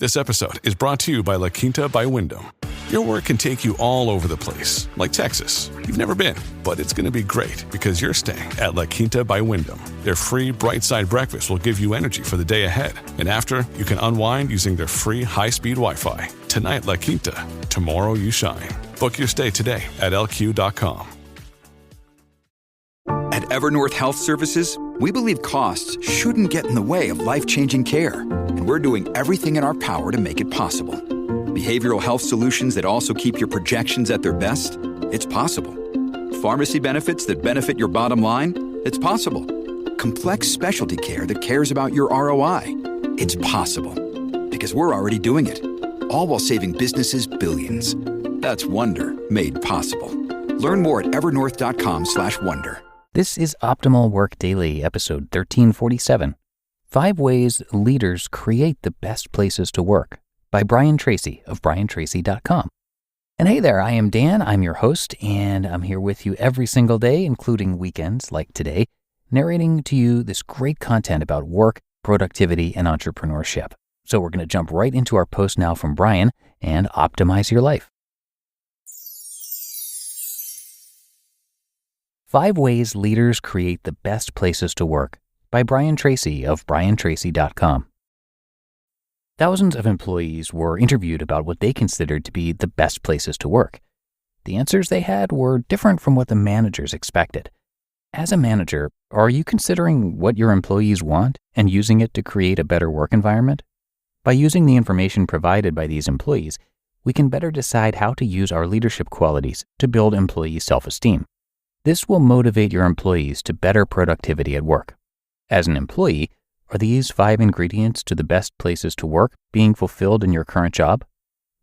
This episode is brought to you by La Quinta by Wyndham. Your work can take you all over the place, like Texas. You've never been, but it's going to be great because you're staying at La Quinta by Wyndham. Their free Bright Side breakfast will give you energy for the day ahead. And after, you can unwind using their free high-speed Wi-Fi. Tonight, La Quinta. Tomorrow, you shine. Book your stay today at lq.com. At Evernorth Health Services, we believe costs shouldn't get in the way of life-changing care, and we're doing everything in our power to make it possible. Behavioral health solutions that also keep your projections at their best? It's possible. Pharmacy benefits that benefit your bottom line? It's possible. Complex specialty care that cares about your ROI? It's possible. Because we're already doing it. All while saving businesses billions. That's Wonder made possible. Learn more at evernorth.com/wonder. This is Optimal Work Daily, episode 1347, 5 Ways Leaders Create the Best Places to Work, by Brian Tracy of briantracy.com. And hey there, I am Dan, I'm your host, and I'm here with you every single day, including weekends like today, narrating to you this great content about work, productivity, and entrepreneurship. So we're going to jump right into our post now from Brian and optimize your life. 5 Ways Leaders Create the Best Places to Work, by Brian Tracy of briantracy.com. Thousands of employees were interviewed about what they considered to be the best places to work. The answers they had were different from what the managers expected. As a manager, are you considering what your employees want and using it to create a better work environment? By using the information provided by these employees, we can better decide how to use our leadership qualities to build employee self-esteem. This will motivate your employees to better productivity at work. As an employee, are these 5 ingredients to the best places to work being fulfilled in your current job?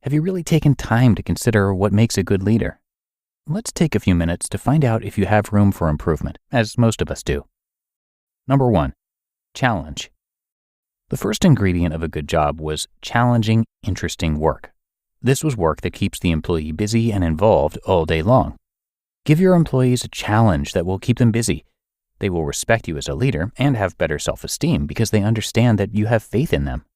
Have you really taken time to consider what makes a good leader? Let's take a few minutes to find out if you have room for improvement, as most of us do. Number 1, challenge. The first ingredient of a good job was challenging, interesting work. This was work that keeps the employee busy and involved all day long. Give your employees a challenge that will keep them busy. They will respect you as a leader and have better self-esteem because they understand that you have faith in them.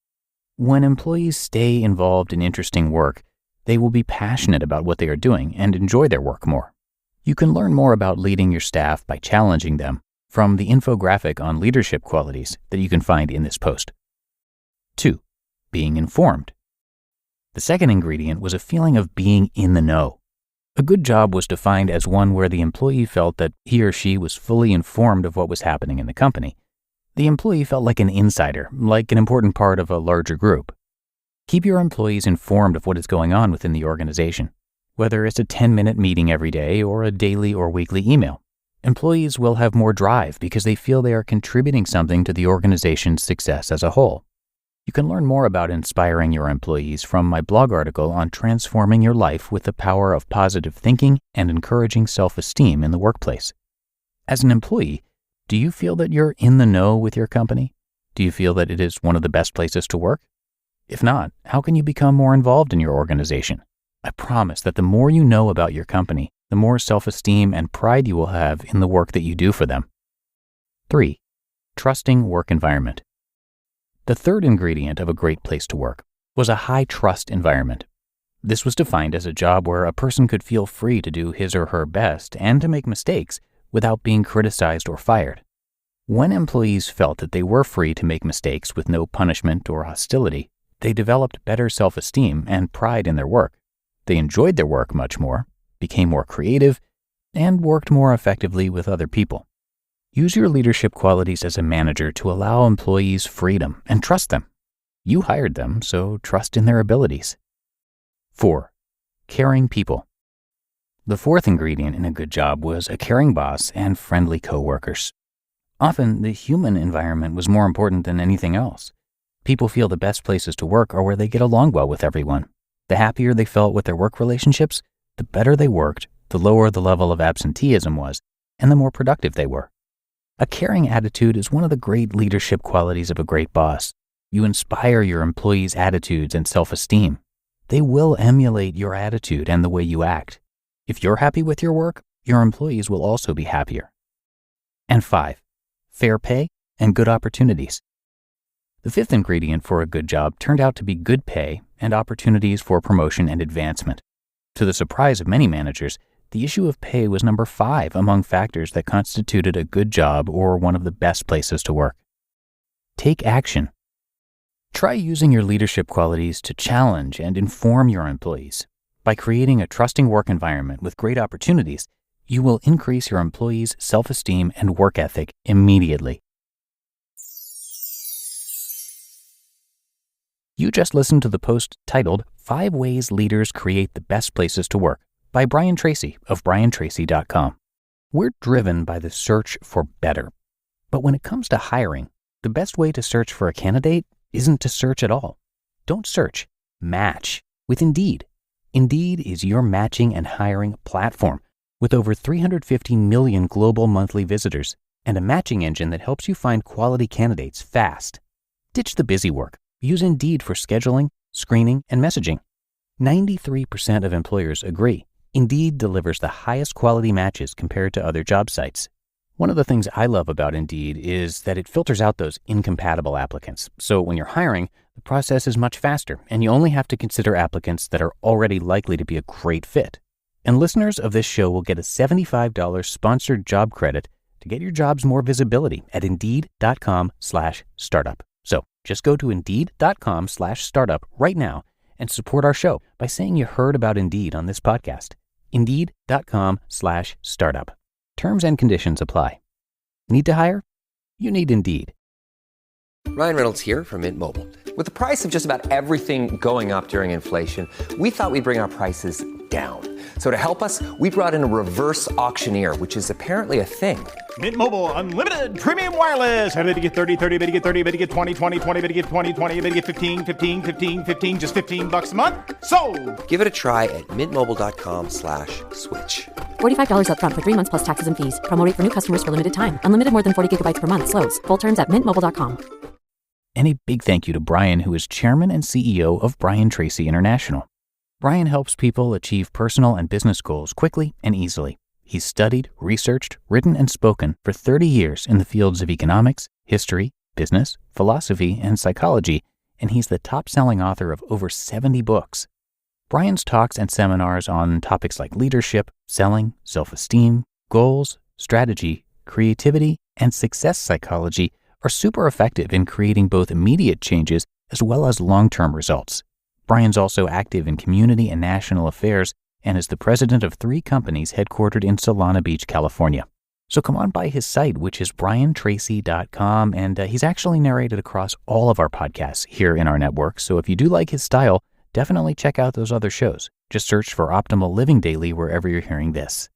When employees stay involved in interesting work, they will be passionate about what they are doing and enjoy their work more. You can learn more about leading your staff by challenging them from the infographic on leadership qualities that you can find in this post. 2, being informed. The second ingredient was a feeling of being in the know. A good job was defined as one where the employee felt that he or she was fully informed of what was happening in the company. The employee felt like an insider, like an important part of a larger group. Keep your employees informed of what is going on within the organization, whether it's a 10-minute meeting every day or a daily or weekly email. Employees will have more drive because they feel they are contributing something to the organization's success as a whole. You can learn more about inspiring your employees from my blog article on transforming your life with the power of positive thinking and encouraging self-esteem in the workplace. As an employee, do you feel that you're in the know with your company? Do you feel that it is one of the best places to work? If not, how can you become more involved in your organization? I promise that the more you know about your company, the more self-esteem and pride you will have in the work that you do for them. 3, trusting work environment. The third ingredient of a great place to work was a high-trust environment. This was defined as a job where a person could feel free to do his or her best and to make mistakes without being criticized or fired. When employees felt that they were free to make mistakes with no punishment or hostility, they developed better self-esteem and pride in their work. They enjoyed their work much more, became more creative, and worked more effectively with other people. Use your leadership qualities as a manager to allow employees freedom and trust them. You hired them, so trust in their abilities. 4, caring people. The fourth ingredient in a good job was a caring boss and friendly coworkers. Often, the human environment was more important than anything else. People feel the best places to work are where they get along well with everyone. The happier they felt with their work relationships, the better they worked, the lower the level of absenteeism was, and the more productive they were. A caring attitude is one of the great leadership qualities of a great boss. You inspire your employees' attitudes and self-esteem. They will emulate your attitude and the way you act. If you're happy with your work, your employees will also be happier. And 5, fair pay and good opportunities. The fifth ingredient for a good job turned out to be good pay and opportunities for promotion and advancement. To the surprise of many managers, the issue of pay was number 5 among factors that constituted a good job or one of the best places to work. Take action. Try using your leadership qualities to challenge and inform your employees. By creating a trusting work environment with great opportunities, you will increase your employees' self-esteem and work ethic immediately. You just listened to the post titled 5 Ways Leaders Create the Best Places to Work by Brian Tracy of briantracy.com. We're driven by the search for better. But when it comes to hiring, the best way to search for a candidate isn't to search at all. Don't search. Match with Indeed. Indeed is your matching and hiring platform with over 350 million global monthly visitors and a matching engine that helps you find quality candidates fast. Ditch the busy work. Use Indeed for scheduling, screening, and messaging. 93% of employers agree Indeed delivers the highest quality matches compared to other job sites. One of the things I love about Indeed is that it filters out those incompatible applicants. So when you're hiring, the process is much faster, and you only have to consider applicants that are already likely to be a great fit. And listeners of this show will get a $75 sponsored job credit to get your jobs more visibility at Indeed.com/startup. So just go to Indeed.com/startup right now and support our show by saying you heard about Indeed on this podcast. Indeed.com/startup. Terms and conditions apply. Need to hire? You need Indeed. Ryan Reynolds here from Mint Mobile. With the price of just about everything going up during inflation, we thought we'd bring our prices down. So to help us, we brought in a reverse auctioneer, which is apparently a thing. Mint Mobile Unlimited Premium Wireless. How to get 30, 30, bit to get 30, bit to get 20, 20, 20, bit to get 20, 20, bit to get 15, 15, 15, 15, just $15 a month? Sold! Give it a try at mintmobile.com/switch. $45 up front for 3 months plus taxes and fees. Promo rate for new customers for limited time. Unlimited more than 40 gigabytes per month. Slows full terms at mintmobile.com. And a big thank you to Brian, who is chairman and CEO of Brian Tracy International. Brian helps people achieve personal and business goals quickly and easily. He's studied, researched, written, and spoken for 30 years in the fields of economics, history, business, philosophy, and psychology, and he's the top-selling author of over 70 books. Brian's talks and seminars on topics like leadership, selling, self-esteem, goals, strategy, creativity, and success psychology are super effective in creating both immediate changes as well as long-term results. Brian's also active in community and national affairs and is the president of 3 companies headquartered in Solana Beach, California. So come on by his site, which is briantracy.com, and he's actually narrated across all of our podcasts here in our network. So if you do like his style, definitely check out those other shows. Just search for Optimal Living Daily wherever you're hearing this.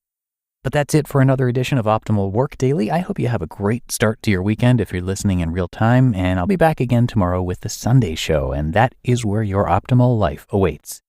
But that's it for another edition of Optimal Work Daily. I hope you have a great start to your weekend if you're listening in real time, and I'll be back again tomorrow with the Sunday show, and that is where your optimal life awaits.